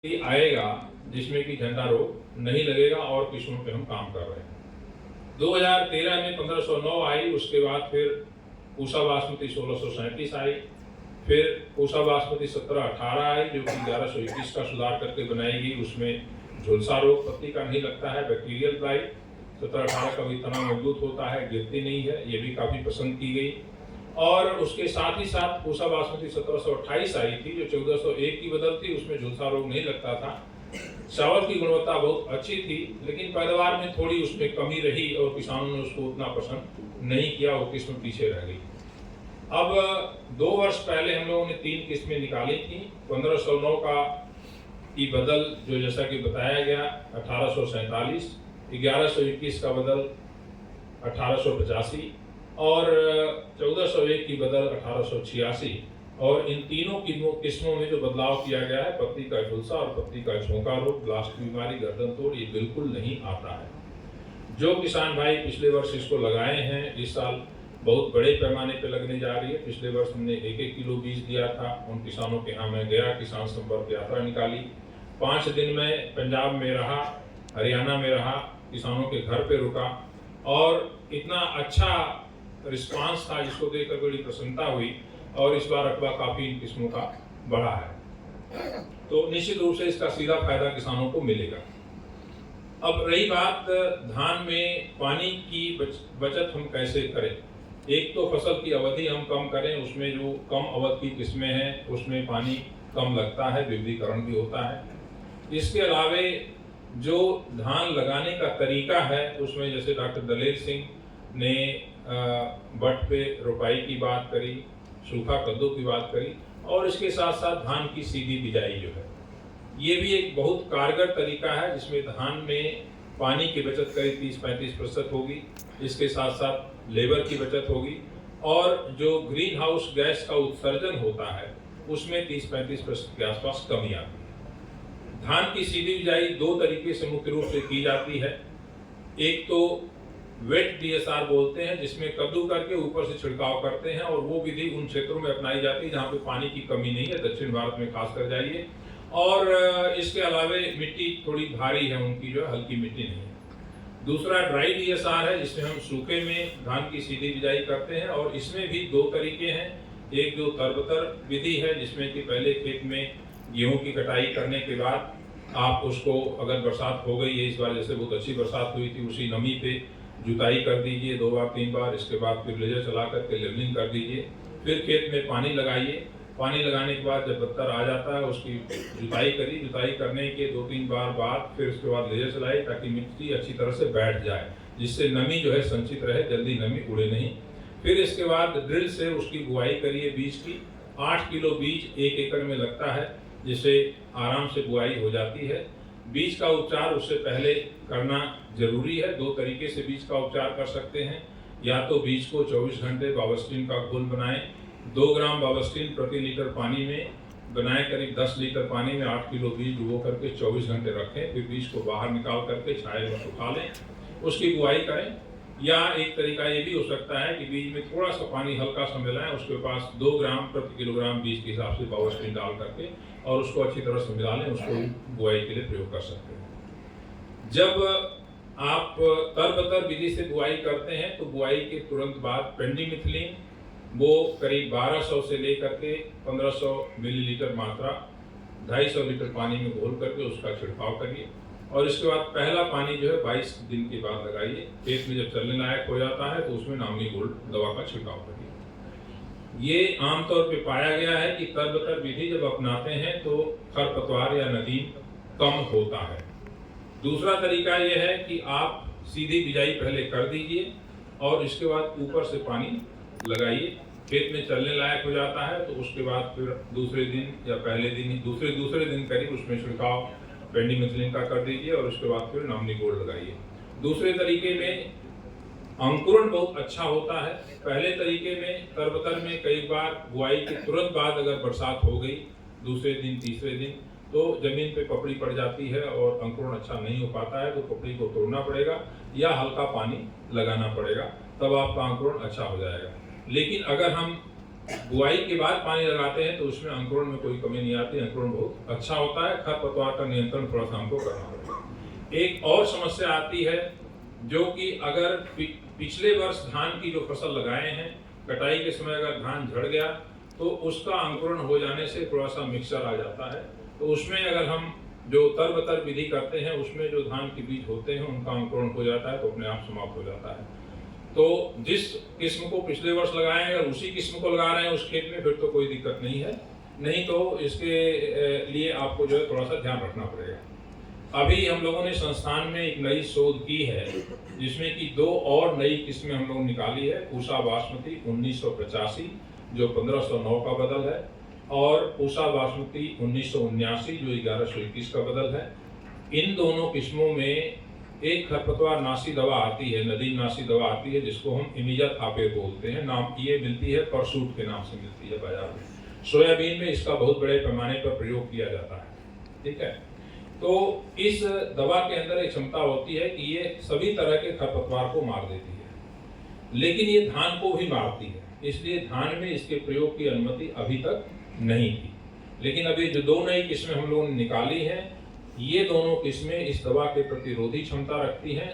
आएगा जिसमें कि झंडा रोग नहीं लगेगा और किस्मों पे हम काम कर रहे हैं। 2013 में 1509 आई, उसके बाद फिर पूसा बासमती 1637 आई, फिर पूसा बासमती 1718 आई जो कि 1121 का सुधार करके बनाई गई। उसमें झुलसा रोग पत्ती का नहीं लगता है, बैक्टीरियल ब्लाइट 1718 का भी तना मजबूत होता है, गिरती नहीं है, ये भी काफ़ी पसंद की गई। और उसके साथ ही साथ पूसा बासमती 1728 आई थी जो 1401 की बदल थी, उसमें झुलसा रोग नहीं लगता था। चावल की गुणवत्ता बहुत अच्छी थी, लेकिन पैदावार में थोड़ी उसमें कमी रही और किसानों ने उसको उतना पसंद नहीं किया, वो किस्म पीछे रह गई। अब 2 वर्ष पहले हम लोगों ने 3 किस्में निकाली थी। 1509 का की बदल जो जैसा कि बताया गया 1847, 1121 का बदल 1885 और 1401 की बदल 1886। और इन तीनों किस्मों में जो बदलाव किया गया है, पत्ती का झुलसा और पत्ती का झोंका रोग, ब्लास्ट की बीमारी, गर्दन तोड़, ये बिल्कुल नहीं आता है। जो किसान भाई पिछले वर्ष इसको लगाए हैं, इस साल बहुत बड़े पैमाने पे लगने जा रही है। पिछले वर्ष हमने 1-1 किलो बीज दिया था। उन किसानों के यहाँ मैं गया, किसान संपर्क यात्रा निकाली। 5 दिन में पंजाब में रहा, हरियाणा में रहा, किसानों के घर पे रुका और इतना अच्छा रिस्पांस था जिसको देखकर बड़ी प्रसन्नता हुई। और इस बार रकबा काफी इन किस्मों का बढ़ा है, तो निश्चित रूप से इसका सीधा फायदा किसानों को मिलेगा। अब रही बात धान में पानी की बचत हम कैसे करें। एक तो फसल की अवधि हम कम करें, उसमें जो कम अवधि की किस्में हैं उसमें पानी कम लगता है, विविधीकरण भी होता है। इसके अलावे जो धान लगाने का तरीका है उसमें जैसे डॉक्टर दलेर सिंह ने बट पे रोपाई की बात करी, सूखा कद्दू की बात करी, और इसके साथ साथ धान की सीधी बिजाई जो है, ये भी एक बहुत कारगर तरीका है जिसमें धान में पानी की बचत करीब 30-35% होगी। इसके साथ साथ लेबर की बचत होगी और जो ग्रीन हाउस गैस का उत्सर्जन होता है उसमें 30-35% के आसपास कमी आती है। धान की सीधी बिजाई 2 तरीके से मुख्य रूप से की जाती है। एक तो वेट डीएसआर बोलते हैं, जिसमें कद्दू करके ऊपर से छिड़काव करते हैं, और वो विधि उन क्षेत्रों में अपनाई जाती है जहाँ पे पानी की कमी नहीं है, दक्षिण भारत में खास कर जाइए। और इसके अलावे मिट्टी थोड़ी भारी है उनकी, जो हल्की मिट्टी नहीं है। दूसरा ड्राई डीएसआर है जिसमें हम सूखे में धान की सीधी बिजाई करते हैं, और इसमें भी 2 तरीके हैं। एक जो तरबतर विधि है जिसमें कि पहले खेत में गेहूं की कटाई करने के बाद आप उसको, अगर बरसात हो गई है इस बार, जैसे बहुत अच्छी बरसात हुई थी, उसी नमी पे जुताई कर दीजिए 2 बार 3 बार। इसके बाद फिर लेजर चला करके लेवलिंग कर दीजिए। फिर खेत में पानी लगाइए। पानी लगाने के बाद जब बत्तर आ जाता है उसकी जुताई करिए। जुताई करने के 2-3 बार बाद फिर उसके बाद लेजर चलाइए ताकि मिट्टी अच्छी तरह से बैठ जाए, जिससे नमी जो है संचित रहे, जल्दी नमी उड़े नहीं। फिर इसके बाद ड्रिल से उसकी बुआई करिए बीज की। 8 किलो बीज 1 एकड़ में लगता है, जिससे आराम से बुआई हो जाती है। बीज का उपचार उससे पहले करना जरूरी है। 2 तरीके से बीज का उपचार कर सकते हैं। या तो बीज को 24 घंटे बावस्टीन का घोल बनाएं, 2 ग्राम बावस्टीन प्रति लीटर पानी में बनाएं, करीब 10 लीटर पानी में 8 किलो बीज डुबो करके 24 घंटे रखें। फिर बीज को बाहर निकाल करके छाये में सुखा लें, उसकी बुआई करें। या एक तरीका ये भी हो सकता है कि बीज में थोड़ा सा पानी हल्का सा मिलाएं, उसके पास 2 ग्राम प्रति किलोग्राम बीज के हिसाब से बावस्टीन डाल करके और उसको अच्छी तरह से मिला लें, उसको बुआई के लिए प्रयोग कर सकते हैं। जब आप तरबतर विधि से बुआई करते हैं तो बुआई के तुरंत बाद पेंडिमिथिलिन वो करीब 1200 से लेकर के 1500 मिलीलीटर मात्रा 250 लीटर पानी में घोल करके उसका छिड़काव करिए। और इसके बाद पहला पानी जो है 22 दिन के बाद लगाइए। खेत में जब चलने लायक हो जाता है तो उसमें नामी गोल्ड दवा का छिड़काव करिए। ये आमतौर पे पाया गया है कि तरबतर विधि जब अपनाते हैं तो खरपतवार या नदीम कम होता है। दूसरा तरीका यह है कि आप सीधी बिजाई पहले कर दीजिए और इसके बाद ऊपर से पानी लगाइए। खेत में चलने लायक हो जाता है तो उसके बाद फिर दूसरे दिन या पहले दिन दूसरे दिन करीब उसमें छिड़काव पेंडिमिथिलिन का कर दीजिए और उसके बाद फिर नामिनी गोल्ड लगाइए। दूसरे तरीके में अंकुरण बहुत अच्छा होता है। पहले तरीके में तरबतर में कई बार बुआई के तुरंत बाद अगर बरसात हो गई दूसरे दिन तीसरे दिन तो जमीन पे पपड़ी पड़ जाती है और अंकुरण अच्छा नहीं हो पाता है, तो पपड़ी को तोड़ना पड़ेगा या हल्का पानी लगाना पड़ेगा, तब आपका अंकुरण अच्छा हो जाएगा। लेकिन अगर हम बुआई के बाद पानी लगाते हैं तो उसमें अंकुरण में कोई कमी नहीं आती, अंकुरण बहुत अच्छा होता है। खरपतवार का नियंत्रण थोड़ा सा हमको करना पड़ेगा। एक और समस्या आती है जो कि अगर पिछले वर्ष धान की जो फसल लगाए हैं, कटाई के समय अगर धान झड़ गया तो उसका अंकुरण हो जाने से थोड़ा सा मिक्सचर आ जाता है, तो उसमें अगर हम जो तर विधि करते हैं उसमें जो धान के बीज होते हैं उनका अंकुरण हो जाता है तो अपने आप समाप्त हो जाता है। तो जिस किस्म को पिछले वर्ष लगाए हैं अगर उसी किस्म को लगा रहे हैं उस खेत में फिर तो कोई दिक्कत नहीं है, नहीं तो इसके लिए आपको जो है थोड़ा सा ध्यान रखना पड़ेगा। अभी हम लोगों ने संस्थान में एक नई शोध की है जिसमें कि 2 और नई किस्में हम लोग निकाली है। पूसा बासमती 1985 जो 1509 का बदल है और पूसा बासमती 1979 जो 1121 का बदल है। इन दोनों किस्मों में एक खरपतवार नाशी दवा आती है, नदी नाशी दवा आती है जिसको हम इमिजाथापिर बोलते हैं। नाम ये मिलती है परसूट के नाम से मिलती है बाजार में। सोयाबीन में इसका बहुत बड़े पैमाने पर प्रयोग किया जाता है, ठीक है। तो इस दवा के अंदर एक क्षमता होती है कि ये सभी तरह के खरपतवार को मार देती है, लेकिन ये धान को भी मारती है, इसलिए धान में इसके प्रयोग की अनुमति अभी तक नहीं थी। लेकिन अभी जो 2 नई किस्में हम लोगों ने निकाली हैं, ये दोनों किस्में इस दवा के प्रतिरोधी क्षमता रखती हैं।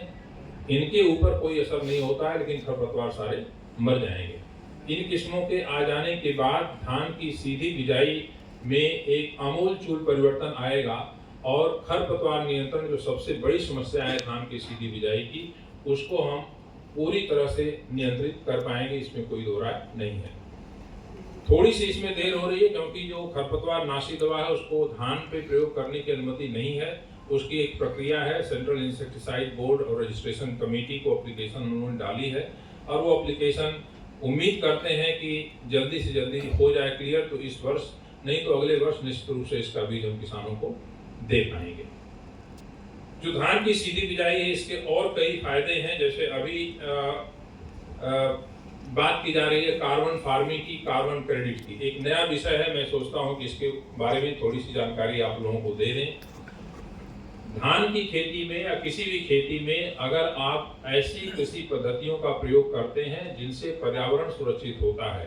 इनके ऊपर कोई असर नहीं होता है लेकिन खरपतवार सारे मर जाएंगे। इन किस्मों के आ जाने के बाद धान की सीधी बिजाई में एक आमूलचूल परिवर्तन आएगा और खरपतवार नियंत्रण जो सबसे बड़ी समस्या है धान की सीधी बिजाई की, उसको हम पूरी तरह से नियंत्रित कर पाएंगे, इसमें कोई दो राय नहीं है। थोड़ी सी इसमें देर हो रही है क्योंकि जो खरपतवार नाशी दवा है उसको धान पे प्रयोग करने की अनुमति नहीं है। उसकी एक प्रक्रिया है, सेंट्रल इंसेक्टिसाइड बोर्ड और रजिस्ट्रेशन कमेटी को एप्लीकेशन उन्होंने डाली है और वो एप्लीकेशन उम्मीद करते हैं कि जल्दी से जल्दी हो जाए क्लियर, तो इस वर्ष नहीं तो अगले वर्ष निश्चित रूप से इसका बीज हम किसानों को दे पाएंगे। जो धान की सीधी बिजाई है इसके और कई फायदे हैं, जैसे अभी बात की जा रही है कार्बन फार्मिंग की, कार्बन क्रेडिट की। एक नया विषय है, मैं सोचता हूं कि इसके बारे में थोड़ी सी जानकारी आप लोगों को दे दें। धान की खेती में या किसी भी खेती में अगर आप ऐसी कृषि पद्धतियों का प्रयोग करते हैं जिनसे पर्यावरण सुरक्षित होता है,